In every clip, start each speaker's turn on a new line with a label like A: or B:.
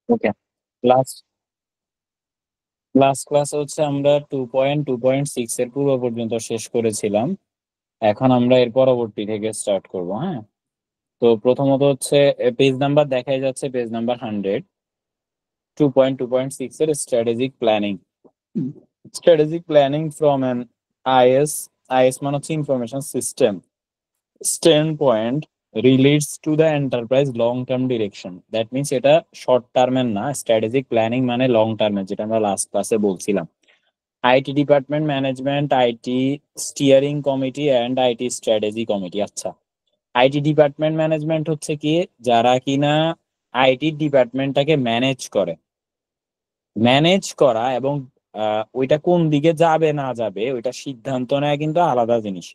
A: ওকে। Last last class হচ্ছে আমরা 2.2.6 এর পূর্ব পর্যন্ত শেষ করেছিলাম। এখন আমরা এর পরবর্তী থেকে স্টার্ট করব। হ্যাঁ, তো প্রথমত হচ্ছে পেজ নাম্বার দেখাই যাচ্ছে, পেজ নাম্বার 100। 2.2.6 এর strategic planning. Strategic planning from an IS. IS মানে হচ্ছে information system standpoint relates to the enterprise long term direction. That means এটা শর্ট টার্মের না, স্ট্র্যাটেজিক প্ল্যানিং মানে লং টার্মের, যেটা আমরা লাস্ট ক্লাসে বলছিলাম। IT department management, IT steering committee and IT strategy committee. আচ্ছা, আইটি ডিপার্টমেন্ট ম্যানেজমেন্ট হচ্ছে কি, যারা কিনা আইটি ডিপার্টমেন্টটাকে ম্যানেজ করে। ম্যানেজ করা এবং ওইটা কোন দিকে যাবে না যাবে ওইটা সিদ্ধান্ত নেওয়া কিন্তু আলাদা জিনিস।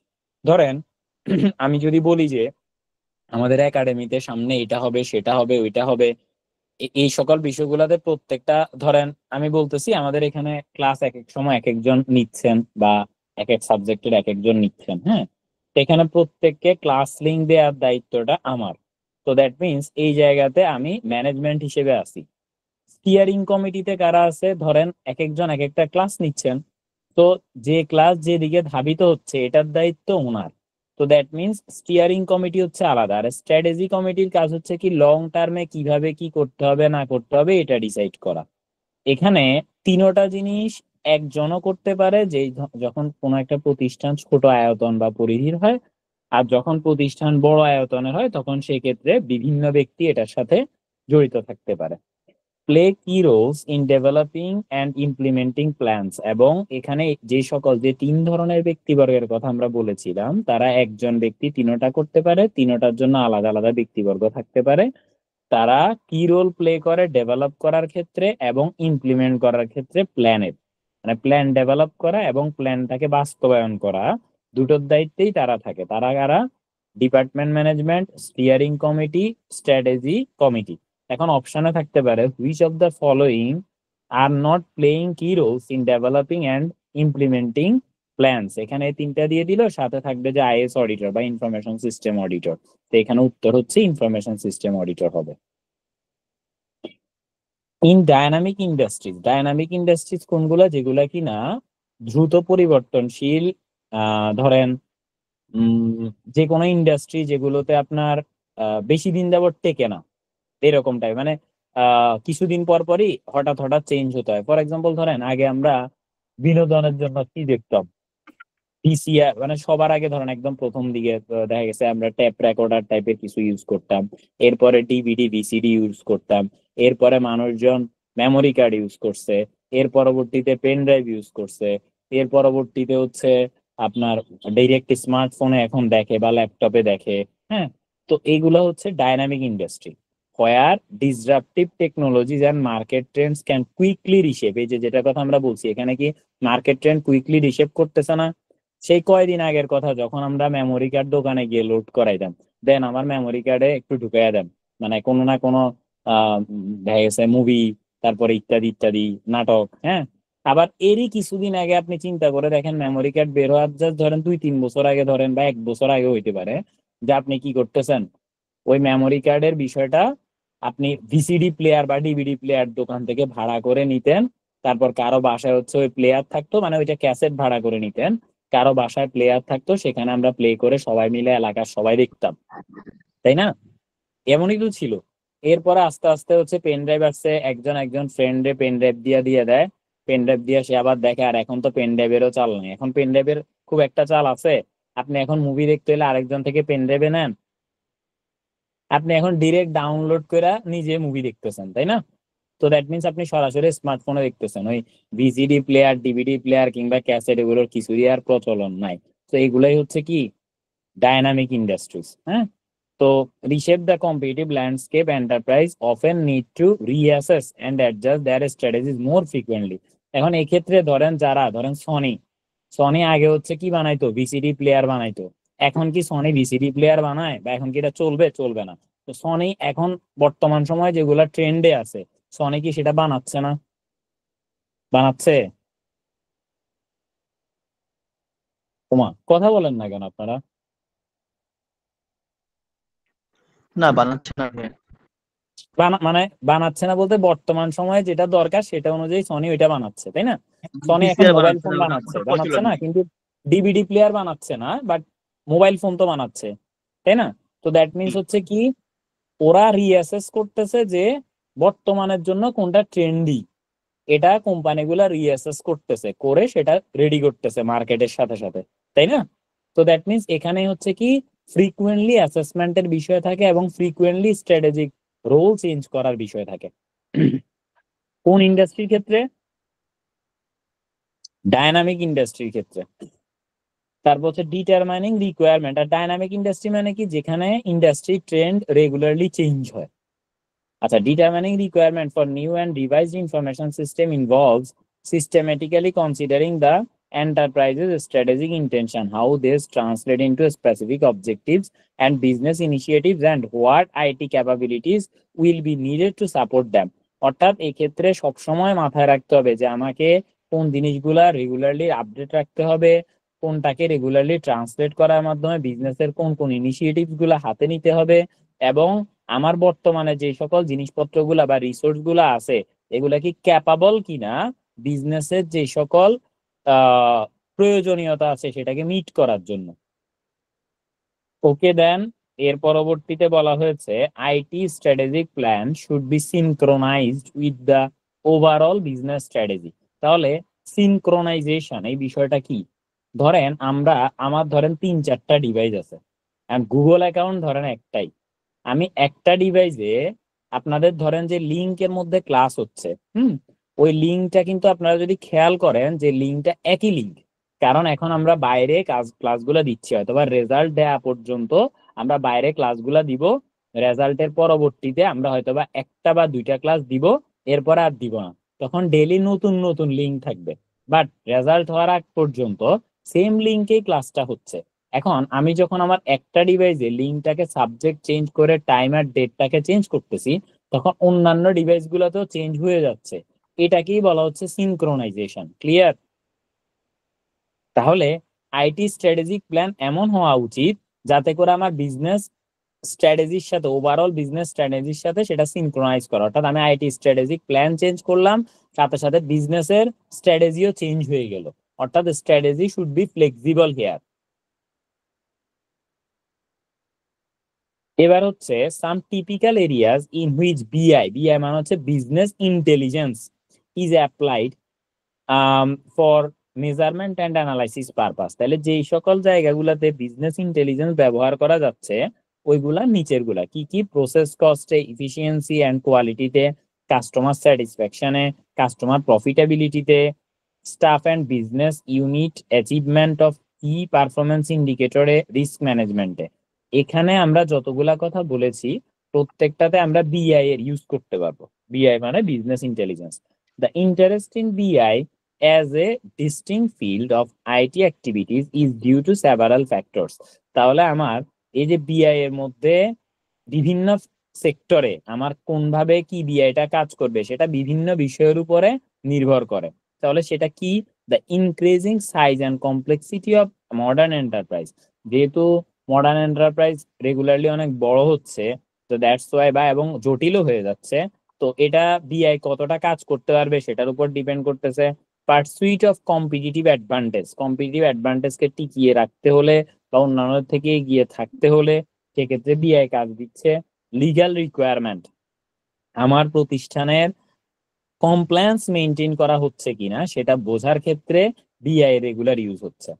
A: ধরেন আমি যদি বলি যে আমাদের একাডেমিতে সামনে এটা হবে, সেটা হবে, ওইটা হবে, এই সকল বিষয়গুলোতে প্রত্যেকটা, ধরেন আমি বলতেছি আমাদের এখানে ক্লাস এক এক সময় এক একজন নিচ্ছেন, বা এক এক সাবজেক্টের এক একজন নিচ্ছেন। হ্যাঁ, তো এখানে প্রত্যেককে ক্লাস লিঙ্ক দেওয়ার দায়িত্বটা আমার। তো দ্যাট মিনস এই জায়গাতে আমি ম্যানেজমেন্ট হিসেবে আছি। স্টিয়ারিং কমিটিতে কারা আছে, ধরেন এক একজন এক একটা ক্লাস নিচ্ছেন, তো যে ক্লাস যেদিকে ধাবিত হচ্ছে এটার দায়িত্ব ওনার। তো দ্যাট মিনস স্টিয়ারিং কমিটি হচ্ছে আলাদা, আর স্ট্র্যাটেজি কমিটির কাজ হচ্ছে কি লং টার্মে কিভাবে কি করতে হবে না করতে হবে এটা ডিসাইড করা। এখানে তিনোটা জিনিস একজনও করতে পারে, যে যখন কোনো একটা প্রতিষ্ঠান ছোট আয়তন বা পরিধির হয়, আর যখন প্রতিষ্ঠান বড় আয়তনের হয় তখন সেক্ষেত্রে বিভিন্ন ব্যক্তি এটার সাথে জড়িত থাকতে পারে। Play key roles in developing and implementing plans. এবং এখানে যে সকল, যে তিন ধরনের ব্যক্তিবর্গের কথা আমরা বলেছিলাম, তারা একজন ব্যক্তি তিনোটা করতে পারে, তিনোটার জন্য আলাদা আলাদা ব্যক্তিবর্গ থাকতে পারে। তারা কি রোল প্লে করে ডেভেলপ করার ক্ষেত্রে এবং ইমপ্লিমেন্ট করার ক্ষেত্রে প্ল্যানের, মানে প্ল্যান ডেভেলপ করা এবং প্ল্যানটাকে বাস্তবায়ন করা, দুটোর দায়িত্বেই তারা থাকে। তারা কারা? Department management, steering committee, strategy committee. এখন অপশনে থাকতে পারে which of the following are not playing key roles in developing and implementing plans. এখানে তিনটা দিয়ে দিল, সাথে থাকবে যে আইএস অডিটর বা ইনফরমেশন সিস্টেম অডিটর। তো এখানে উত্তর হচ্ছে ইনফরমেশন সিস্টেম অডিটর হবে। In dynamic industries. Dynamic industries কোনগুলো? যেগুলা কিনা দ্রুত পরিবর্তনশীল। ধরেন যে কোনো ইন্ডাস্ট্রি যেগুলোতে আপনার বেশি দিন যাবত টেকে না, এরকম টাইপ, মানে কিছুদিন পর পরই হঠাৎ হঠাৎ চেঞ্জ হতে হয়। ফর এক্সাম্পল ধরেন আগে আমরা বিনোদনের জন্য কি দেখতাম, ভিসিআর, মানে সবার আগে ধরেন একদম প্রথম দিকে দেখা গেছে আমরা ট্যাপ রেকর্ডার টাইপের কিছু ইউজ করতাম। এরপরে ডিভিডি ভিসিডি ইউজ করতাম। এরপরে মানুষজন মেমোরি কার্ড ইউজ করছে। এর পরবর্তীতে পেন ড্রাইভ ইউজ করছে। এর পরবর্তীতে হচ্ছে আপনার ডাইরেক্ট স্মার্টফোনে এখন দেখে বা ল্যাপটপে দেখে। হ্যাঁ, তো এইগুলো হচ্ছে dynamic industry, where disruptive technologies and market Trends can quickly reshape. এই যে যেটা কথা আমরা বলছি, এখানে কি মার্কেট ট্রেন্ড কুইকলি রিশেপ করতেছে না? সেই কয়দিন আগের কথা, যখন আমরা মেমোরি কার্ড দোকানে গিয়ে লোড করাইতাম, দেন আমার মেমোরি কার্ডে একটু ঢুকাইয়া দেন, মানে কোনো না কোনো দেখা গেছে মুভি, তারপরে ইত্যাদি ইত্যাদি নাটক। হ্যাঁ, আবার এরই কিছুদিন আগে আপনি চিন্তা করে দেখেন, মেমোরি কার্ড বের হওয়ার জাস্ট ধরেন 2-3 বছর আগে ধরেন, বা 1 বছর আগে হইতে পারে, যে আপনি কি করতেছেন, ওই মেমোরি কার্ডের বিষয়টা আপনি ভিসিডি প্লেয়ার বা ডিভিডি প্লেয়ার দোকান থেকে ভাড়া করে নিতেন। তারপর কারো বাসায় হচ্ছে ওই প্লেয়ার থাকতো, মানে ওইটা ক্যাসেট ভাড়া করে নিতেন, কারো বাসায় প্লেয়ার থাকতো, সেখানে আমরা প্লে করে সবাই মিলে এলাকার সবাই দেখতাম, তাই না? এমনই তো ছিল। এরপরে আস্তে আস্তে হচ্ছে পেন ড্রাইভ আসছে, একজন একজন ফ্রেন্ডে পেন ড্রাইভ দিয়ে দিয়ে দেয়, পেন ড্রাইভ দিয়ে সে আবার দেখে। আর এখন তো পেন ড্রাইভেরও চাল নেই, এখন পেন ড্রাইভের খুব একটা চাল আছে। আপনি এখন মুভি দেখতে হলে আরেকজন থেকে পেন ড্রাইভে নেন, আপনি এখন ডিরেক্ট ডাউনলোড করে নিজে মুভি দেখতেছেন, তাই না? তো দ্যাট মিনস আপনি সরাসরি স্মার্টফোনে দেখতেছেন, ওই ভিসিডি প্লেয়ার, ডিভিডি প্লেয়ার কিংবা ক্যাসেট এগুলোর কিছুরই আর প্রচলন নাই। তো এগুলাই হচ্ছে কি ডায়নামিক ইন্ডাস্ট্রিজ। হ্যাঁ, to reshape the competitive landscape, enterprise often need to reassess and adjust their strategies more frequently. এখন এই ক্ষেত্রে ধরেন যারা, ধরেন সনি, সনি আগে হচ্ছে কি বানাইতো, ভিসিডি প্লেয়ার বানাইতো। এখন কি সনি ভিসিডি প্লেয়ার বানায়, বা এখন কি এটা চলবে? চলবে না। তো সনি এখন বর্তমান সময়ে যেগুলা ট্রেন্ডে আছে, সনি কি সেটা বানাচ্ছে না? বানাচ্ছে। তোমার কথা বলেন না কেন আপনারা?
B: না, বানাচ্ছে না ভাই।
A: মানে বানাচ্ছে না বলতে বর্তমান সময়ে যেটা দরকার সেটা অনুযায়ী সনি ওইটা বানাচ্ছে, তাই না? সনি এখন
B: ভিসিআর
A: মোবাইল
B: বানাচ্ছে
A: ফোন
B: না, ওটা
A: বানাচ্ছে
B: ওটা
A: বানাচ্ছে
B: প্রচলন
A: না,
B: নেই।
A: কিন্তু ডিভিডি প্লেয়ার বানাচ্ছে না, বাট মোবাইল ফোন তো বানাচ্ছে, তাই না? তো দ্যাট মিনস হচ্ছে কি, ওরা রিঅ্যাসেস করতেছে যে বর্তমানের জন্য কোনটা ট্রেন্ডি, এটা কোম্পানিগুলা রিঅ্যাসেস করতেছে, করে সেটা রেডি করতেছে মার্কেটের সাথে সাথে, তাই না? তো দ্যাট মিনস এখানে হচ্ছে কি, ফ্রিকুয়েন্টলি অ্যাসেসমেন্টের বিষয় থাকে এবং ফ্রিকুয়েন্টলি স্ট্র্যাটেজিক রোল চেঞ্জ করার বিষয় থাকে। কোন ইন্ডাস্ট্রির ক্ষেত্রে? ডায়নামিক ইন্ডাস্ট্রির ক্ষেত্রে। তারপর হচ্ছে ডিটারমাইনিং রিকোয়ারমেন্ট। আর ডায়নামিক ইন্ডাস্ট্রি মানে কি, যেখানে ইন্ডাস্ট্রি ট্রেন্ড রেগুলারলি চেঞ্জ হয়। আচ্ছা, determining requirement for new and revised information system involves systematically considering the enterprise's strategic intention, how this translate into specific objectives and business initiatives, and what IT capabilities will be needed to support them. অর্থাৎ এক্ষেত্রে সবসময় মাথায় রাখতে হবে যে আমাকে কোন জিনিসগুলা রেগুলারলি আপডেট রাখতে হবে, কোনটাকে রেগুলারলি ট্রান্সলেট করার মাধ্যমে বিজনেসের কোন কোন ইনিশিয়েটিভ গুলা হাতে নিতে হবে, এবং আমার বর্তমানে যে সকল জিনিসপত্রগুলা বা রিসোর্স গুলা আছে এগুলা কি ক্যাপাবল কিনা বিজনেসের যে সকল আহ প্রয়োজনীয়তা আছে সেটাকে মিট করার জন্য। ওকে দেন, এর পরবর্তীতে বলা হয়েছে IT strategic plan should be synchronised with the overall business strategy. তাহলে সিনক্রোনাইজেশন এই বিষয়টা কি? ধরেন আমার ধরেন 3-4টা ডিভাইস আছে, গুগল অ্যাকাউন্ট ধরেন একটাই। আমি একটা ডিভাইসে আপনাদের ধরেন যে লিঙ্কের মধ্যে ক্লাস হচ্ছে, ওই লিঙ্কটা কিন্তু আপনারা যদি খেয়াল করেন যে লিঙ্কটা একই লিঙ্ক, কারণ এখন আমরা বাইরে ক্লাসগুলো দিচ্ছি, হয়তো বা রেজাল্ট দেওয়া পর্যন্ত আমরা বাইরে ক্লাসগুলো দিব, রেজাল্টের পরবর্তীতে আমরা হয়তো বা একটা বা দুইটা ক্লাস দিব, এরপর আর দিব না। তখন ডেইলি নতুন নতুন লিঙ্ক থাকবে, বাট রেজাল্ট হওয়ার আগ পর্যন্ত সেম লিঙ্কেই ক্লাসটা হচ্ছে। এখন আমি যখন আমার একটা ডিভাইসে লিঙ্কটাকে সাবজেক্ট চেঞ্জ করে টাইম আর ডেটটাকে চেঞ্জ করতেছি, তখন অন্যান্য ডিভাইস গুলোতেও চেঞ্জ হয়ে যাচ্ছে। এটাকেই বলা হচ্ছে সিনক্রোনাইজেশন। ক্লিয়ার? তাহলে আইটি স্ট্র্যাটেজিক প্ল্যান এমন হওয়া উচিত যাতে করে আমার বিজনেস স্ট্র্যাটেজির সাথে, ওভারঅল বিজনেস স্ট্র্যাটেজির সাথে সেটা সিনক্রোনাইজ করা। অর্থাৎ আমি আইটি স্ট্র্যাটেজিক প্ল্যান চেঞ্জ করলাম, সাথে সাথে বিজনেসের স্ট্র্যাটেজিও চেঞ্জ হয়ে গেল। অর্থাৎ strategy should be flexible here. এবার হচ্ছে some typical areas in which BI মানে হচ্ছে business intelligence is applied for measurement and analysis purpose. তাহলে যেই সকল জায়গাগুলোতে বিজনেস ইন্টেলিজেন্স ব্যবহার করা যাচ্ছে ওইগুলা নিচের গুলা কি কি: প্রসেস কস্টে, ইফিসিয়েন্সি অ্যান্ড কোয়ালিটিতে, কাস্টমার স্যাটিসফ্যাকশনে, কাস্টমার প্রফিটেবিলিটিতে, staff and business unit achievement of key performance ইন্ডিকেটরে, রিস্ক ম্যানেজমেন্টে। এখানে আমরা যতগুলা কথা বলেছি প্রত্যেকটাতে আমরা বিআই এর ইউজ করতে পারবো। বিআই মানে business intelligence. The interest in বিআই as a distinct field of IT activities is due to several factors. তাহলে আমার এই যে বিআই এর মধ্যে বিভিন্ন সেক্টরে আমার কোনভাবে কি বিআইটা কাজ করবে সেটা বিভিন্ন বিষয়ের উপরে নির্ভর করে। তাহলে সেটা কি? The increasing size and complexity of modern enterprise. যেহেতু মডার্ন এন্টারপ্রাইজ রেগুলারলি অনেক বড় হচ্ছে, তো দ্যাটস ওয়াই, বা এবং জটিলও হয়ে যাচ্ছে, তো এটা বিআই কতটা কাজ করতে পারবে সেটার উপর ডিপেন্ড করতেছে। Pursuit of competitive advantage, competitive অ্যাডভান্টেজকে টিকিয়ে রাখতে হলে বা অন্যান্য থেকে এগিয়ে থাকতে হলে সেক্ষেত্রে বিআই কাজ দিচ্ছে। লিগ্যাল রিকোয়ারমেন্ট, আমার প্রতিষ্ঠানের কমপ্লায়েন্স মেনটেন করা হচ্ছে কিনা সেটা বোঝার ক্ষেত্রে বিআই রেগুলার ইউজ হচ্ছে।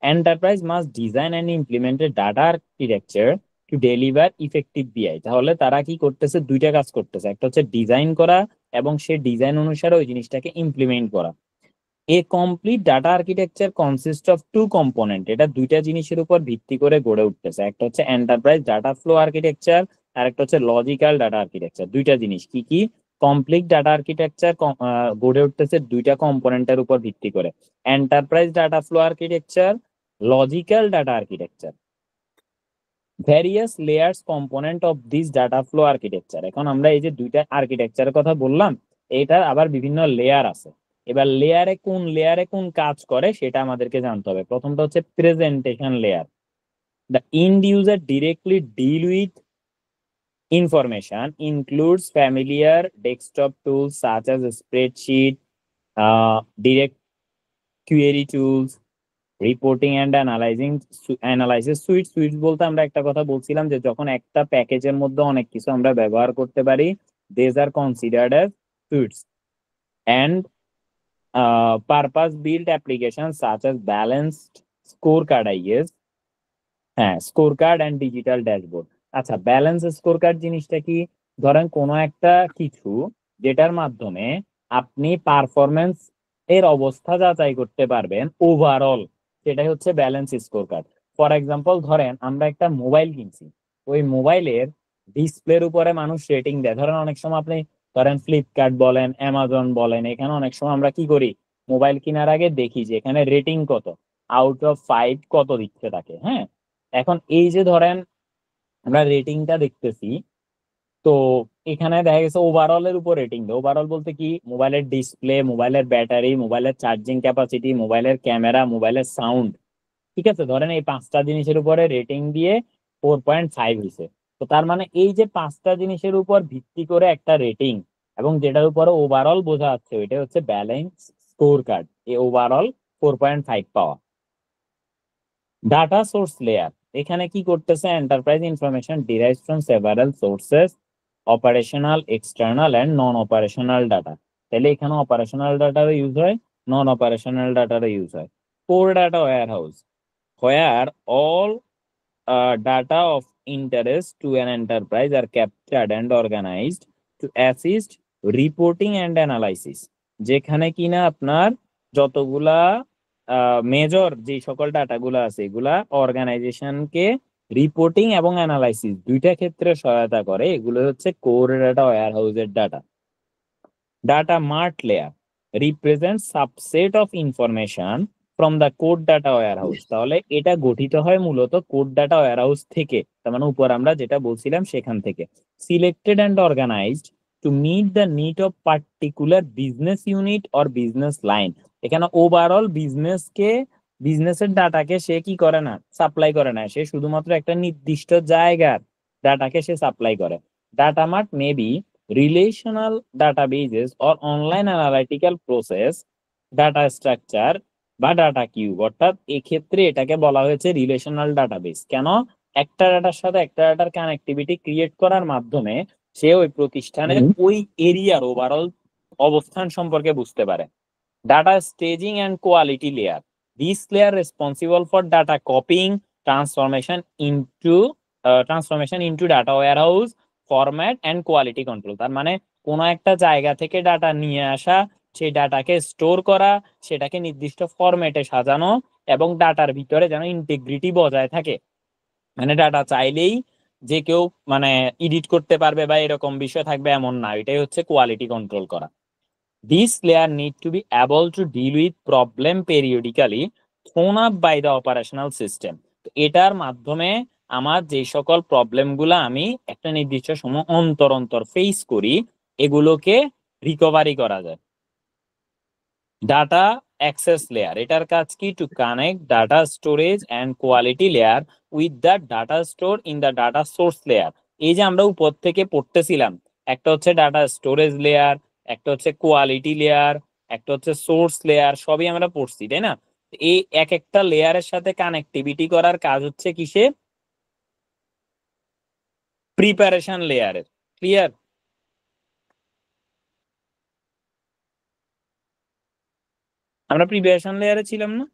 A: Enterprise must design and implement A data architecture to deliver effective বিআই। তাহলে তারা কি করতেছে? দুইটা কাজ করতেছে, একটা হচ্ছে ডিজাইন করা এবং সে ডিজাইন অনুসারে ওই জিনিসটাকে ইমপ্লিমেন্ট করা। A complete data architecture consist of two component, এটা দুইটা জিনিসের উপর ভিত্তি করে গড়ে উঠতেছে, একটা হচ্ছে এন্টারপ্রাইজ ডাটা ফ্লো আর্কিটেকচার আর একটা হচ্ছে লজিক্যাল ডাটা আর্কিটেকচার। দুইটা জিনিস কি কি? কমপ্লিট ডাটা আর্কিটেকচার গড়ে উঠতেছে দুইটা কম্পোনেন্টের উপর ভিত্তি করে, enterprise data flow architecture, logical data architecture. Various layers component of this data flow architecture. এখন আমরা এই যে দুইটা আর্কিটেকচারের কথা বললাম, এটার আবার বিভিন্ন লেয়ার আছে। এবার লেয়ারে কোন কাজ করে সেটা আমাদেরকে জানতে হবে। প্রথমটা হচ্ছে presentation layer. The end user directly deal with information includes familiar desktop tools such as spreadsheet, direct query tools, reporting and analysis suite বলতে আমরা একটা কথা বলছিলাম যে যখন একটা প্যাকেজের মধ্যে অনেক কিছু আমরা ব্যবহার করতে পারি, these are considered as suites. And purpose build application such as balanced scorecard, I guess. হ্যাঁ, scorecard and digital dashboard. আচ্ছা, ব্যালেন্স স্কোর কার্ড জিনিসটা কি? ধরেন কোনো একটা কিছু যেটার মাধ্যমে আপনি পারফরমেন্স এর অবস্থা যাচাই করতে পারবেন ওভারঅল, সেটাই হচ্ছে balance score card. For example, ধরেন আমরা একটা মোবাইল কিনছি, ওই মোবাইলের ডিসপ্লের উপরে মানুষ রেটিং দেয়। ধরেন অনেক সময় আপনি ধরেন ফ্লিপকার্ট বলেন, অ্যামাজন বলেন, এখানে অনেক সময় আমরা কি করি, মোবাইল কেনার আগে দেখি যে এখানে রেটিং কত, আউট অফ 5 কত দিচ্ছে তাকে। হ্যাঁ, এখন এই যে ধরেন আমরা রেটিংটা দেখতেছি, তো এখানে দেখা গেছে ওভারঅল এর উপর রেটিং দেয়। ওভারঅল বলতে কি, মোবাইলের ডিসপ্লে, মোবাইলের ব্যাটারি, মোবাইলের চার্জিং ক্যাপাসিটি, মোবাইলের ক্যামেরা, মোবাইলের সাউন্ড, ঠিক আছে, ধরেন এই 5টা জিনিসের উপরে রেটিং দিয়ে 4.5 হয়েছে। তো তার মানে এই যে 5টা জিনিসের উপর ভিত্তি করে একটা রেটিং, এবং যেটার উপরে ওভারঅল বোঝা যাচ্ছে, ওইটা হচ্ছে ব্যালেন্স স্কোর কার্ড, এই ওভারঅল 4.5 পাওয়া। ডাটা সোর্স লেয়ার, এখানে কি করতেছে, enterprise information derives from several sources, operational, external and non operational data. তাহলে এখানে অপারেশনাল ডাটারও ইউজ হয়, নন অপারেশনাল ডাটারও ইউজ হয়। Core data warehouse, where all data of interest to an enterprise are captured and organized to assist reporting and analysis, যেখানে কিনা আপনার যতগুলা মেজর যে সকল ডাটাগুলো আছে এগুলা অর্গানাইজেশনকে রিপোর্টিং এবং অ্যানালাইসিস দুইটা ক্ষেত্রে সহায়তা করে। এগুলো হচ্ছে কোর ডাটা ওয়্যার হাউসের data. Data mart layer represent subset of information from the code data warehouse. তাহলে এটা গঠিত হয় মূলত কোড ডাটা ওয়্যার হাউস থেকে, তার মানে উপর আমরা যেটা বলছিলাম সেখান থেকে। Selected and organized to meet the need of particular business unit or business line. এখানে ওভারঅল বিজনেসের ডাটাকে সে কি করে না, সাপ্লাই করে না, সে শুধুমাত্র একটা নির্দিষ্ট জায়গার ডাটাকে সে সাপ্লাই করে। Data mart may be relational databases or online analytical process, data structure বা ডাটা কিউব। অর্থাৎ এক্ষেত্রে এটাকে বলা হয়েছে রিলেশনাল ডাটাবেস। কেন? একটা ডাটার সাথে একটা ডাটার কানেক্টিভিটি ক্রিয়েট করার মাধ্যমে সে ওই প্রতিষ্ঠানের ওই এরিয়ার ওভারঅল অবস্থান সম্পর্কে বুঝতে পারে। Data staging and quality layer, this layer responsible for data copying, transformation into data warehouse format and quality control. তার মানে কোনো একটা জায়গা থেকে ডাটা নিয়ে আসা, সেই ডাটাকে স্টোর করা, সেটাকে নির্দিষ্ট ফরম্যাটে সাজানো, এবং ডাটার ভিতরে যেন ইন্টিগ্রিটি বজায় থাকে। মানে ডাটা চাইলেই যে কেউ মানে এডিট করতে পারবে বা এরকম বিষয় থাকবে এমন না, এটাই হচ্ছে কোয়ালিটি কন্ট্রোল করা। This layer need to be able to deal with problem periodically thrown up by the operational system. এটার মাধ্যমে আমার যে সকল প্রবলেম গুলা আমি একটা নির্দিষ্ট সময় অন্তর অন্তর ফেস করি, এগুলোকে রিকভারি করা যায়। ডাটা অ্যাক্সেস লেয়ার, এটার কাজ কি? To connect data storage and quality layer with the data store in the data source layer. এই যে আমরা উপর থেকে পড়তেছিলাম, একটা হচ্ছে ডাটা স্টোরেজ লেয়ার, একটা হচ্ছে কোয়ালিটি লেয়ার, একটা হচ্ছে সোর্স লেয়ার, সবই আমরা পড়ছি, তাই না? এই এক একটা লেয়ারের সাথে কানেক্টিভিটি করার কাজ হচ্ছে কিসে? প্রিপারেশন লেয়ারের। ক্লিয়ার? আমরা প্রিপারেশন লেয়ারে ছিলাম না?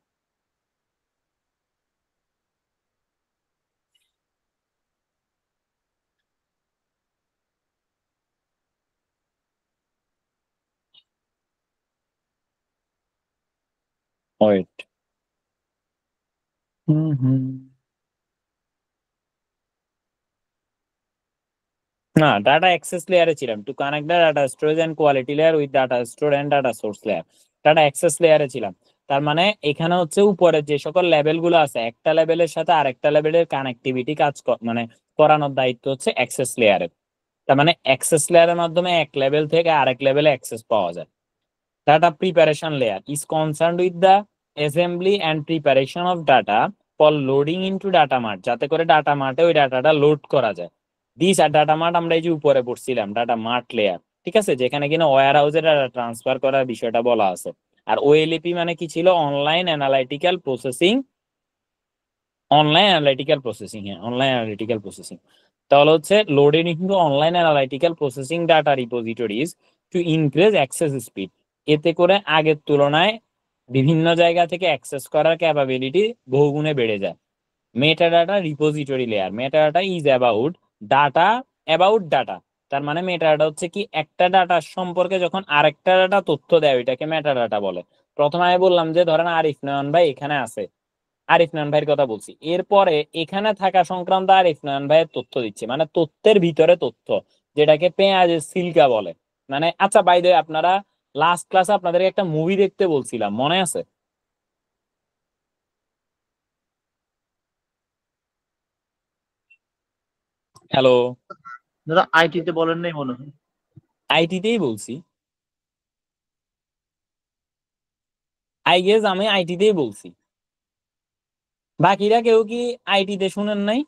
A: ওয়েট, হুম হুম, না, ডাটা অ্যাক্সেস লেয়ারে ছিলাম। To connect the data storage and quality layer with data store and data source layer, data access লেয়ারে ছিলাম। তার মানে এখানে হচ্ছে উপরে যে সকল লেভেল গুলো আছে, একটা লেভেলের সাথে আরেকটা লেভেলের কানেক্টিভিটি মানে করানোর দায়িত্ব হচ্ছে অ্যাক্সেস লেয়ারের। তার মানে অ্যাক্সেস লেয়ারের মাধ্যমে এক লেভেল থেকে আরেক লেভেলে অ্যাক্সেস পাওয়া যায়। Data preparation layer is concerned with the assembly and preparation of data for loading into data mart, যাতে করে ডাটা মার্টে ওই ডাটাটা লোড করা যায়। দিস আর ডাটা মার্ট আমরা এই যে উপরে পড়ছিলাম ডাটা মার্ট লেয়ার, ঠিক আছে, যেখানে কিনা ওয়্যার হাউসে ডাটা ট্রান্সফার করার বিষয়টা বলা আছে। আর ওএলএপি মানে কি ছিল? Online analytical processing. Online analytical processing, হ্যাঁ অনলাইন অ্যানালাইটিক্যাল প্রসেসিং। তাহলে হচ্ছে loaded into online analytical processing data repositories to increase access speed. এতে করে আগের তুলনায় বিভিন্ন জায়গা থেকে অ্যাক্সেস করার ক্যাপাবিলিটি বহুগুণে বেড়ে যায়। Metadata repository layer, metadata is about data. তার মানে মেটাডাটা হচ্ছে কি, একটা ডাটা সম্পর্কে যখন আরেকটা ডাটা তথ্য দেয় ওইটাকে মেটাডাটা বলে। প্রথমে আমি বললাম যে ধরেন আরিফ নয়ন ভাই এখানে আছে, আরিফ নয়ন ভাইয়ের কথা বলছি, এরপরে এখানে থাকা সংক্রান্ত আরিফ নয়ন ভাইয়ের তথ্য দিচ্ছে, মানে তথ্যের ভিতরে তথ্য, যেটাকে পেঁয়াজের সিলকা বলে। মানে আচ্ছা বাই দ্য ওয়ে, আপনারা লাস্ট ক্লাসে আপনাদেরকে একটা মুভি দেখতে বলছিলাম, মনে আছে? হ্যালো?
B: দাদা আইটিতে বলেন নাই মনে হয়।
A: আইটিতেই বলছি, আই গেস আমি আইটিতেই বলছি। বাকিরা কেউ কি আইটিতে শুনেন নাই?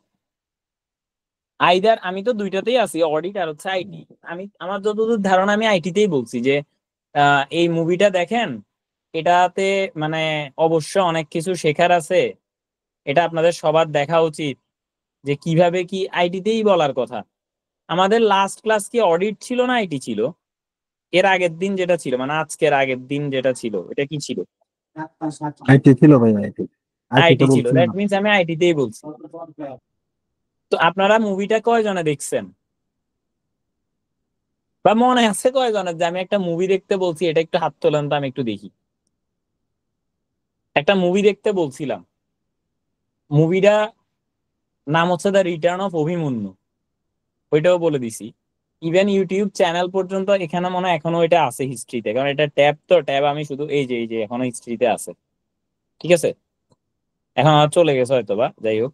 A: আইদার আমি তো দুইটাতেই আছি, অডিট আর হচ্ছে আইটি। আমি আমার যতদূর ধারণা আমি আইটিতেই বলছি যে এই মুভিটা দেখেন, এটাতে মানে অবশ্য অনেক কিছু শেখার আছে, এটা আপনাদের সবার দেখা উচিত, যে কিভাবে কি, আইটিতেই বলার কথা। আমাদের লাস্ট ক্লাস কি অডিট ছিল না আইটি ছিল? এর আগের দিন যেটা ছিল, মানে আজকের আগের দিন যেটা ছিল, এটা কি ছিল?
C: আইটি ছিল ভাই, আইটি আইটিতে
A: আইটি ছিল,
C: বলছিলাম
A: দ্যাট
C: না।
A: মিনস আমি আইটিতেই বলছি। তো আপনারা মুভিটা কয়জনে দেখছেন, বা মনে আছে কয়জনের যে আমি একটা মুভি দেখতে বলছি? এটা একটু হাত তোলেন তো আমি একটু দেখি। একটা মুভি দেখতে বলছিলাম, মুভিটা নাম হচ্ছে দ্য রিটার্ন অফ অভিমন্যু, ওইটাও বলে দিছি। ইভেন ইউটিউব চ্যানেল পর্যন্ত এখানে মনে হয় এখনো এটা আছে হিস্ট্রিতে, কারণ এটা ট্যাব, তো ট্যাব আমি শুধু এই যে এখনো হিস্ট্রিতে আছে, ঠিক আছে। এখন আর চলে গেছে হয়তো বা, যাই হোক,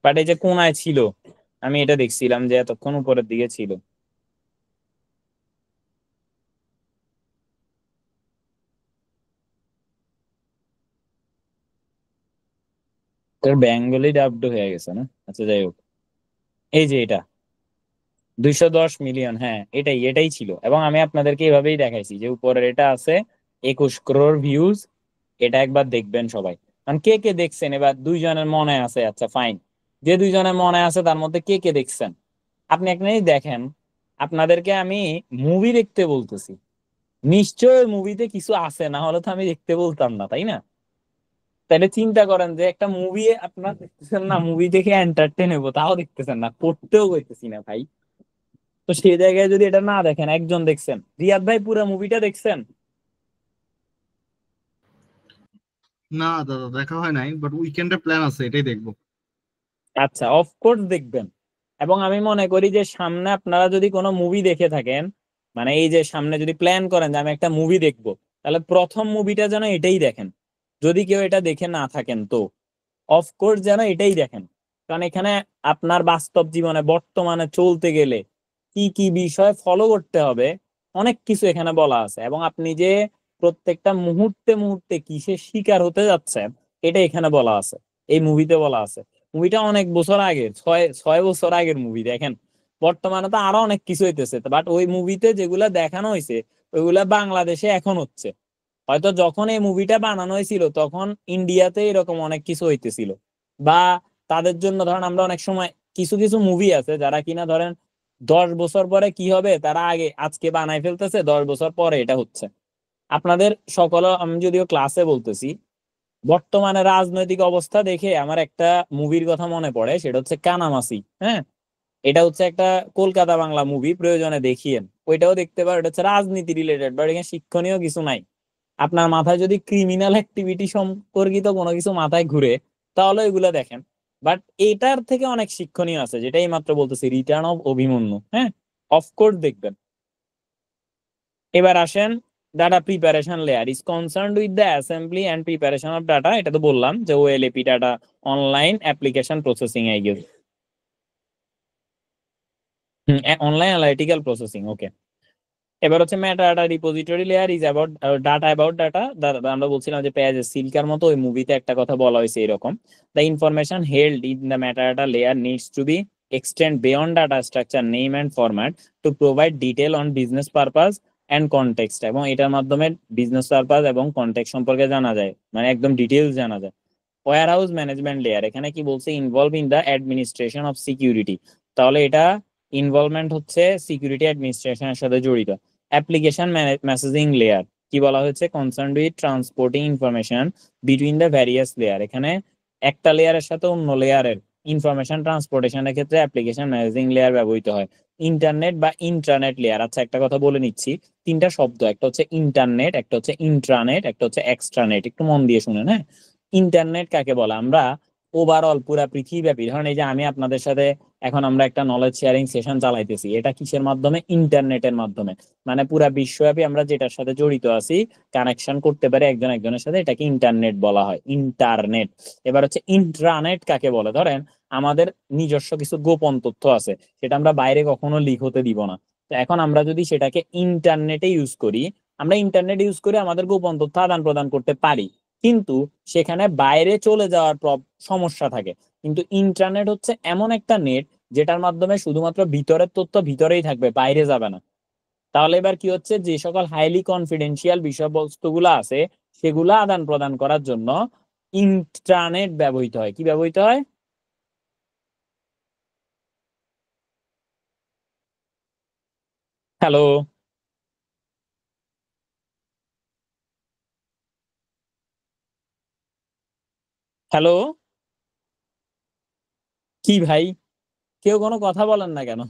A: বাট এই যে কোনায় ছিল, আমি এটা দেখছিলাম যে এতক্ষণ উপরের দিকে ছিল। তোর বেঙ্গলি ডাবড হয়ে গেছে না? আচ্ছা যাই হোক, এই যে এটা 210 মিলিয়ন, হ্যাঁ এটাই এটাই ছিল। এবং আমি আপনাদেরকে এভাবেই দেখাইছি যে উপরের এটা আছে 21 crore ভিউজ, এটা একবার দেখবেন সবাই। কারণ কে কে দেখছেন এবার? দুইজনের মনে আছে, আচ্ছা ফাইন। যে দুইজনের মনে আছে তার মধ্যে কে কে দেখছেন আপনি একটা জিনিস দেখেন, আপনাদেরকে আমি মুভি দেখতে বলতেছি, নিশ্চয় মুভিতে কিছু আছে, না হলে তো আমি দেখতে বলতাম না, তাই না? তাহলে চিন্তা করেন যে একটা মুভি আপনার দেখতেছেন না, মুভি দেখে এন্টারটেন হবো তাও দেখতেছেন না, পড়তেও করতেছি না ভাই। তো সেই জায়গায় যদি এটা না দেখেন, একজন দেখছেন, রিয়াদ ভাই পুরো মুভিটা দেখছেন?
B: না দাদা দেখা হয় নাই, বাট উইকেন্ডের প্ল্যান আছে, এটাই দেখবো।
A: আচ্ছা, অফকোর্স দেখবেন। এবং আমি মনে করি যে সামনে আপনারা যদি কোনো মুভি দেখে থাকেন, মানে এই যে সামনে যদি প্ল্যান করেন যে আমি একটা মুভি দেখবো, তাহলে প্রথম মুভিটা যেন এটাই দেখেন। যদি কেউ এটা দেখে না থাকেন তো অফকোর্স যেন এটাই দেখেন। কারণ এখানে আপনার বাস্তব জীবনে বর্তমানে চলতে গেলে কি কি বিষয় ফলো করতে হবে, অনেক কিছু এখানে বলা আছে। এবং আপনি যে প্রত্যেকটা মুহূর্তে মুহূর্তে কিসের শিকার হতে যাচ্ছেন, এটা এখানে বলা আছে, এই মুভিতে বলা আছে। মুভিটা অনেক বছর আগের, ছয় ছয় বছর আগের মুভি দেখেন। বর্তমানে তো আরো অনেক কিছু হইতেছে, বাট ওই মুভিতে যেগুলা দেখানো হয়েছে ওইগুলা বাংলাদেশে এখন হচ্ছে। হয়তো যখন এই মুভিটা বানানো হয়েছিল তখন ইন্ডিয়াতে এরকম অনেক কিছু হইতেছিল, বা তাদের জন্য ধরেন আমরা অনেক সময় কিছু কিছু মুভি আছে যারা কিনা ধরেন 10 বছর পরে কি হবে তারা আগে আজকে বানাই ফেলতেছে, 10 বছর পরে এটা হচ্ছে। আপনাদের সকল আমি যদিও ক্লাসে বলতেছি, বর্তমানে রাজনৈতিক অবস্থা দেখে আমার একটা মুভির কথা মনে পড়ে, সেটা হচ্ছে কানামাসি। হ্যাঁ, এটা হচ্ছে একটা কলকাতা বাংলা মুভি, প্রয়োজনে দেখিয়েন, ওইটাও দেখতে পারো। এটা হচ্ছে রাজনীতি রিলেটেড, বাট এখানে শিক্ষণীয় কিছু নাই। আপনার মাথায় যদি ক্রিমিনাল অ্যাক্টিভিটি সম্পর্কিত কোনো কিছু মাথায় ঘুরে, তাহলে এগুলো দেখেন। বাট এটার থেকে অনেক শিক্ষণীয় আছে, যেটা এই মাত্র বলতেছি, রিটার্ন অফ অভিমন্যু। হ্যাঁ, অফকোর্স দেখবেন। এবার আসেন, data preparation layer is concerned with the assembly and preparation of data. এটা তো বললাম যে OLAP data online application processing I guess. Online analytical processing, okay. এবার হচ্ছে metadata repository layer is about data, about data. আমরা বলছিলাম যে page সিল্কার মতো ওই মুভিতে একটা কথা বলা হয়েছে এরকম। The information held in the metadata layer needs to be extend beyond data structure, name and format to provide detail on business purpose and context, এবং এটার মাধ্যমে বিজনেস পারপাস এবং কনটেক্সট সম্পর্কে জানা যায়, মানে একদম ডিটেইলস জানা যায়। ওয়্যারহাউস ম্যানেজমেন্ট লেয়ার, এখানে কি বলছে, involve in the administration of security, তাহলে এটা ইনভলভমেন্ট হচ্ছে সিকিউরিটি অ্যাডমিনিস্ট্রেশনের সাথে জড়িত। অ্যাপ্লিকেশন মেসেজিং লেয়ার কি বলা হয়েছে, concern with transporting information between the various layer, এখানে একটা লেয়ারের সাথে অন্য লেয়ারের ইনফরমেশন ট্রান্সপোর্টেশনের ক্ষেত্রে অ্যাপ্লিকেশন মেসেজিং লেয়ার ব্যবহৃত হয়। ইন্টারনেট বা ইন্ট্রানেট লেয়ার, আচ্ছা একটা কথা বলে নিচ্ছি, তিনটা শব্দ, একটা হচ্ছে ইন্টারনেট, একটা হচ্ছে ইন্ট্রানেট, একটা হচ্ছে এক্সট্রানেট, একটু মন দিয়ে শুনেন। হ্যাঁ, ইন্টারনেট কাকে বলে, আমরা ওভারঅল পুরা পৃথিবীব্যাপী, ধরেন এই যে আমি আপনাদের সাথে এখন আমরা একটা নলেজ শেয়ারিং সেশন চালাইতেছি, এটা কিসের মাধ্যমে, ইন্টারনেটের মাধ্যমে, মানে পুরা বিশ্বব্যাপী আমরা যেটার সাথে জড়িত আছি, কানেকশন করতে পারে একজন একজনের সাথে, এটাকে ইন্টারনেট বলা হয়, ইন্টারনেট। এবার হচ্ছে ইন্ট্রানেট কাকে বলে, ধরেন আমাদের নিজস্ব কিছু গোপন তথ্য আছে, সেটা আমরা বাইরে কখনো লিক হতে দিব না, তো এখন আমরা যদি সেটাকে ইন্টারনেটে ইউজ করি, আমরা ইন্টারনেট ইউজ করে আমাদের গোপন তথ্য আদান প্রদান করতে পারি, কিন্তু সেখানে বাইরে চলে যাওয়ার সমস্যা থাকে। কিন্তু ইন্টারনেট হচ্ছে এমন একটা নেট যেটার মাধ্যমে শুধুমাত্র ভিতরের তথ্য ভিতরেই থাকবে, বাইরে যাবে না। তাহলে এবার কি হচ্ছে, যে সকল হাইলি কনফিডেন্সিয়াল বিষয়বস্তুগুলো আছে সেগুলো আদান প্রদান করার জন্য ইন্টারনেট ব্যবহৃত হয়। কি ব্যবহৃত হয়? হ্যালো, হ্যালো, কি ভাই, কেউ কোনো কথা বলেন না কেন?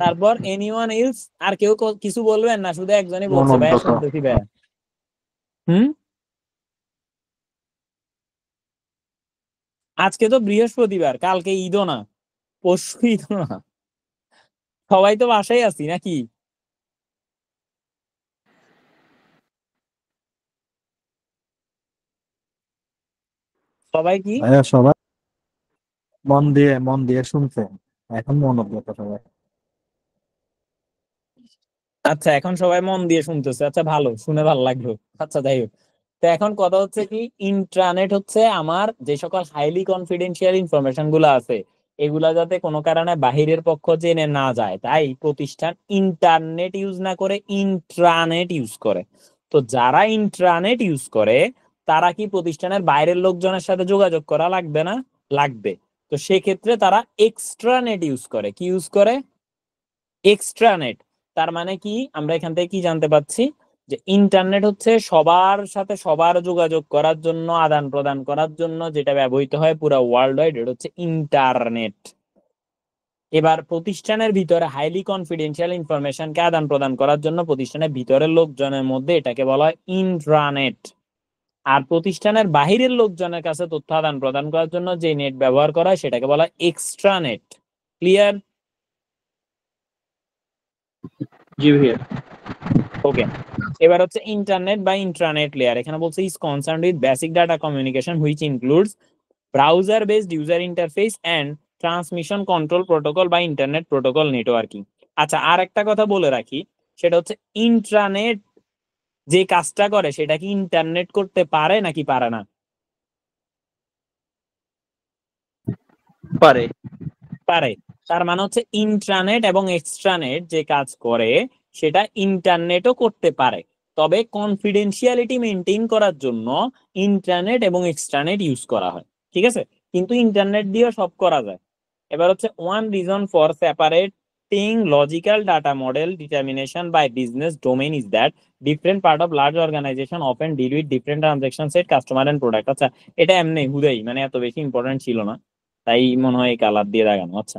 A: তারপর এনিওয়ান এলস, আর কেউ কিছু বলবেন না, শুধু একজনই বলছে ভাইয়া শুনতেছি ভাইয়া। হুম, আজকে তো বৃহস্পতিবার, কালকে ঈদও না, পরশু ঈদও না, সবাই তো বাসায় আছি নাকি? সবাই কি?
C: ভাইয়া সবাই মন দিয়ে শুনছে, এখন মনোযোগ সবাই।
A: আচ্ছা, এখন সবাই মন দিয়ে শুনতেছে, আচ্ছা ভালো, শুনে ভালো লাগলো। আচ্ছা যাই হোক, তো এখন কথা হচ্ছে কি, ইন্ট্রানেট হচ্ছে আমার যে সকল হাইলি কনফিডেন্সিয়াল ইনফরমেশন গুলো আছে, এগুলা যাতে কোনো কারণে বাহিরের পক্ষ জেনে না যায়, তাই প্রতিষ্ঠান ইন্টারনেট ইউজ না করে ইন্ট্রানেট ইউজ করে। তো যারা ইন্ট্রানেট ইউজ করে তারা কি প্রতিষ্ঠানের বাইরের লোকজনের সাথে যোগাযোগ করা লাগবে না? লাগবে। তো সেক্ষেত্রে তারা এক্সট্রানেট ইউজ করে। কি ইউজ করে? এক্সট্রানেট। তার মানে কি, আমরা এখান থেকে কি জানতে পাচ্ছি, যে ইন্টারনেট হচ্ছে সবার সাথে সবার যোগাযোগ করার জন্য, আদান প্রদান করার জন্য যেটা ব্যবহৃত হয় পুরো ওয়ার্ল্ড ওয়াইড, এটা হচ্ছে ইন্টারনেট। এবার প্রতিষ্ঠানের ভিতরে হাইলি কনফিডেন্সিয়াল ইনফরমেশনকে আদান প্রদান করার জন্য প্রতিষ্ঠানের ভিতরের লোকজনের মধ্যে এটাকে বলা হয় ইন্ট্রানেট। আর প্রতিষ্ঠানের বাহিরের লোকজনের কাছে তথ্য আদান প্রদান করার জন্য যে নেট ব্যবহার করা হয় সেটাকে বলা হয় এক্সট্রানেট। ক্লিয়ার?
D: জি ভাইয়া।
A: ওকে, এবার হচ্ছে ইন্টারনেট বা ইন্ট্রানেট লেয়ার, এখানে বলছে is concerned with basic data communication which includes browser based user interface and transmission control protocol বা ইন্টারনেট প্রোটোকল নেটওয়ার্কিং। আচ্ছা, আর একটা কথা বলে রাখি, সেটা হচ্ছে ইন্ট্রানেট যে কাজটা করে সেটা কি ইন্টারনেট করতে পারে নাকি পারে না?
D: পারে।
A: পারে। তার মানে হচ্ছে ইন্ট্রানেট এবং এক্সট্রানেট যে কাজ করে সেটা ইন্টারনেটও করতে পারে, তবে কনফিডেন্সিয়ালিটি মেনটেন করার জন্য ইন্টারনেট এবং এক্সট্রানেট ইউজ করা হয়। ঠিক আছে, কিন্তু ইন্টারনেট দিয়েও সব করা যায়। এবার হচ্ছে one reason for separating logical data model determination by business domain is that different part of large organization often deal with different transaction set customer and product. আচ্ছা, এটা এমনি হুদাই, মানে এত বেশি ইম্পর্টেন্ট ছিল না, তাই মনে হয় কালার দিয়ে দেখানো। আচ্ছা,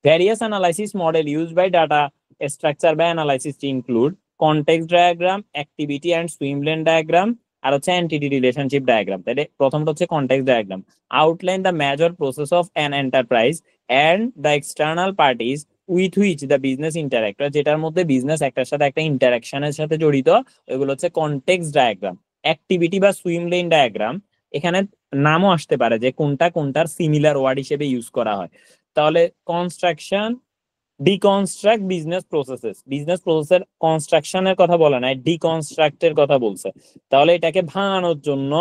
A: various analysis model use by data structure by analysis include context diagram, activity and swimlane diagram, আর হচ্ছে এন্টিটি রিলেশনশিপ ডায়াগ্রাম। তাহলে প্রথমটা হচ্ছে context diagram, outline the major process of an enterprise and the external parties with which the business interactor, যেটার মধ্যে business একটার সাথে একটা ইন্টারাকশনের সাথে জড়িত, এগুলো হচ্ছে কনটেক্সট ডায়াগ্রাম। অ্যাক্টিভিটি বা সুইমলেন ডায়াগ্রাম, এখানে নামও আসতে পারে যে কোনটা কোনটার সিমিলার ওয়ার্ড হিসেবে ইউজ করা হয়। তাহলে construction, deconstruct business processes, business প্রসেসের কনস্ট্রাকশনের কথা বলে না, ডিকনস্ট্রাক্টের কথা বলছে। তাহলে এটাকে ভাঙানোর জন্য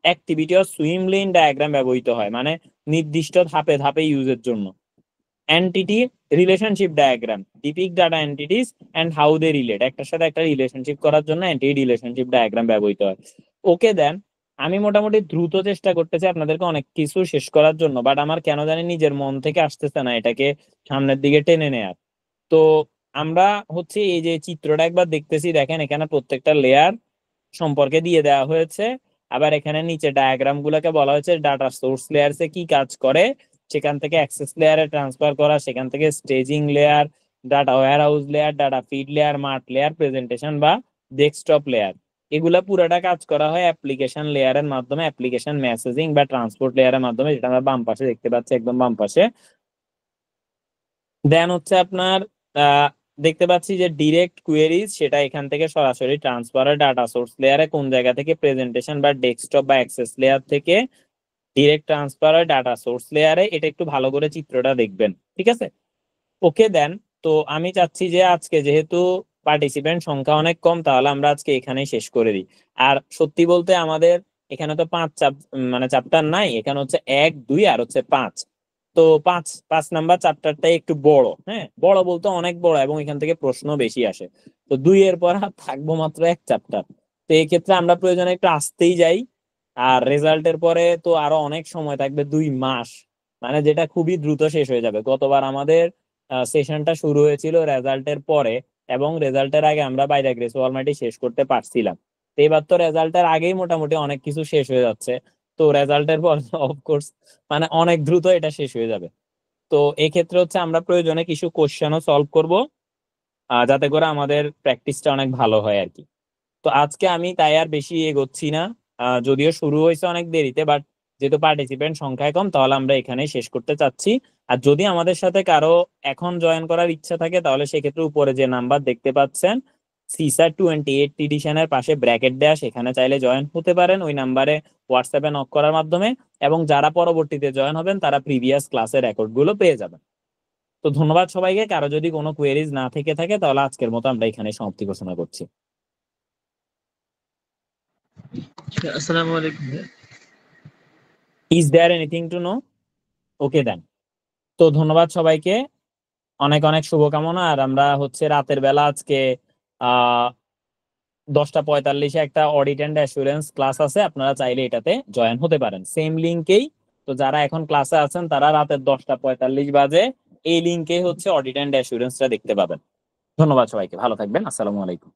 A: activity or swim lane diagram ব্যবহৃত হয়, মানে নির্দিষ্ট ধাপে ধাপে ইউজের জন্য। Entity relationship diagram depict data entities and how they relate, একটার সাথে একটা রিলেশনশিপ করার জন্য এন্টিটি রিলেশনশিপ ডায়াগ্রাম ব্যবহৃত হয়। ওকে দেন, আমি মোটামুটি দ্রুত চেষ্টা করতেছি আপনাদেরকে অনেক কিছু শেষ করার জন্য, বাট আমার কেন জানি নিজের মন থেকে আসতেছে না এটাকে সামনের দিকে টেনে নেয়ার। তো আমরা হচ্ছে এই যে চিত্রটা একবার দেখতেছি, দেখেন এখানে প্রত্যেকটা লেয়ার সম্পর্কে দিয়ে দেওয়া হয়েছে। আবার এখানে নিচে ডায়াগ্রাম গুলোকে বলা হয়েছে ডাটা সোর্স লেয়ারসে কি কাজ করে, সেখান থেকে অ্যাক্সেস লেয়ারে ট্রান্সফার করা, সেখান থেকে staging layer, data warehouse layer, data feed layer, mart layer, presentation বা ডেস্কটপ লেয়ার, এগুলা পুরোটা কাজ করা হয় অ্যাপ্লিকেশন লেয়ারের মাধ্যমে, অ্যাপ্লিকেশন মেসেজিং বা ট্রান্সপোর্ট লেয়ারের মাধ্যমে, যেটা আমরা বাম পাশে দেখতে পাচ্ছি, একদম বাম পাশে। দেন হচ্ছে আপনার দেখতে পাচ্ছি যে ডিরেক্ট কোয়েরিজ, সেটা এখান থেকে সরাসরি ট্রান্সফার হয় ডাটা সোর্স লেয়ারে, কোন জায়গা থেকে, প্রেজেন্টেশন বা ডেস্কটপ বা অ্যাক্সেস লেয়ার থেকে ডিরেক্ট ট্রান্সফার হয় ডাটা সোর্স লেয়ারে। এটা একটু ভালো করে চিত্রটা দেখবেন, ঠিক আছে? ওকে দেন, তো আমি চাচ্ছি যে আজকে যেহেতু পার্টিসিপেন্ট সংখ্যা অনেক কম, তাহলে আমরা আজকে এখানেই শেষ করে দিই। আর সত্যি বলতে আমাদের এখানে তো 5 চ্যাপ্টার নাই, এখানে হচ্ছে 1, 2 আর হচ্ছে 5। তো 5 নাম্বার চ্যাপ্টারটাই একটু বড়, হ্যাঁ বড় বলতে অনেক বড়, এবং এখান থেকে প্রশ্ন বেশি আসে। তো 2 এর পর আর থাকবো মাত্র 1 চ্যাপ্টার। তো এই ক্ষেত্রে আমরা প্রয়োজনে একটু আসতেই যাই। আর রেজাল্টের পরে তো আরো অনেক সময় থাকবে, 2 মাস, মানে যেটা খুবই দ্রুত শেষ হয়ে যাবে। গতবার আমাদের সেশনটা শুরু হয়েছিল রেজাল্টের পরে, এবং রেজাল্টের আগে আমরা বাইরে গ্রেস অলরেডি শেষ করতে পারছিলাম। তো এবার তো রেজাল্টের আগেই মোটামুটি অনেক কিছু শেষ হয়ে যাচ্ছে। তো রেজাল্টের পর অফকোর্স মানে অনেক দ্রুত এটা শেষ হয়ে যাবে। তো এই ক্ষেত্রে হচ্ছে আমরা প্রয়োজনে কিছু কোশ্চেনও সলভ করব, যাতে করে আমাদের প্র্যাকটিসটা অনেক ভালো হয় আর কি। তো আজকে আমি তাই আর বেশি এগোচ্ছি না, যদিও শুরু হয়েছে অনেক দেরিতে, বাট যেহেতু পার্টিসিপেন্ট সংখ্যায় কম, তাহলে আমরা এখানেই শেষ করতে চাচ্ছি। আর যদি আমাদের সাথে কারো এখন জয়েন করার ইচ্ছা থাকে, তাহলে সেক্ষেত্রে উপরে যে নাম্বার দেখতে পাচ্ছেন সিসা 28 এডিশনের পাশে ব্র্যাকেট দেয়া, সেখানে চাইলে জয়েন হতে পারেন ওই নাম্বারে হোয়াটসঅ্যাপে নক করার মাধ্যমে। এবং যারা পরবর্তীতে জয়েন হবেন তারা প্রিভিয়াস ক্লাসের রেকর্ড গুলো পেয়ে যাবেন। তো ধন্যবাদ সবাইকে। কারো যদি কোনো কোয়েরিজ না থেকে থাকে, তাহলে আজকের মতো আমরা এখানে সমাপ্তি ঘোষণা করছি।
D: আসসালামু আলাইকুম।
A: Is there anything to know? Okay then, তো ধন্যবাদ সবাইকে, অনেক অনেক শুভকামনা। আর আমরা হচ্ছে রাতের বেলা আজকে 10:45-এ একটা অডিট অ্যান্ড অ্যাসুরেন্স ক্লাস আছে, আপনারা চাইলে এটাতে জয়েন হতে পারেন সেম লিঙ্কেই। তো যারা এখন ক্লাসে আছেন তারা রাতের 10:45 বাজে এই লিঙ্কে হচ্ছে অডিট অ্যান্ড অ্যাসুরেন্সটা দেখতে পাবেন। ধন্যবাদ সবাইকে, ভালো থাকবেন, আসসালামু আলাইকুম।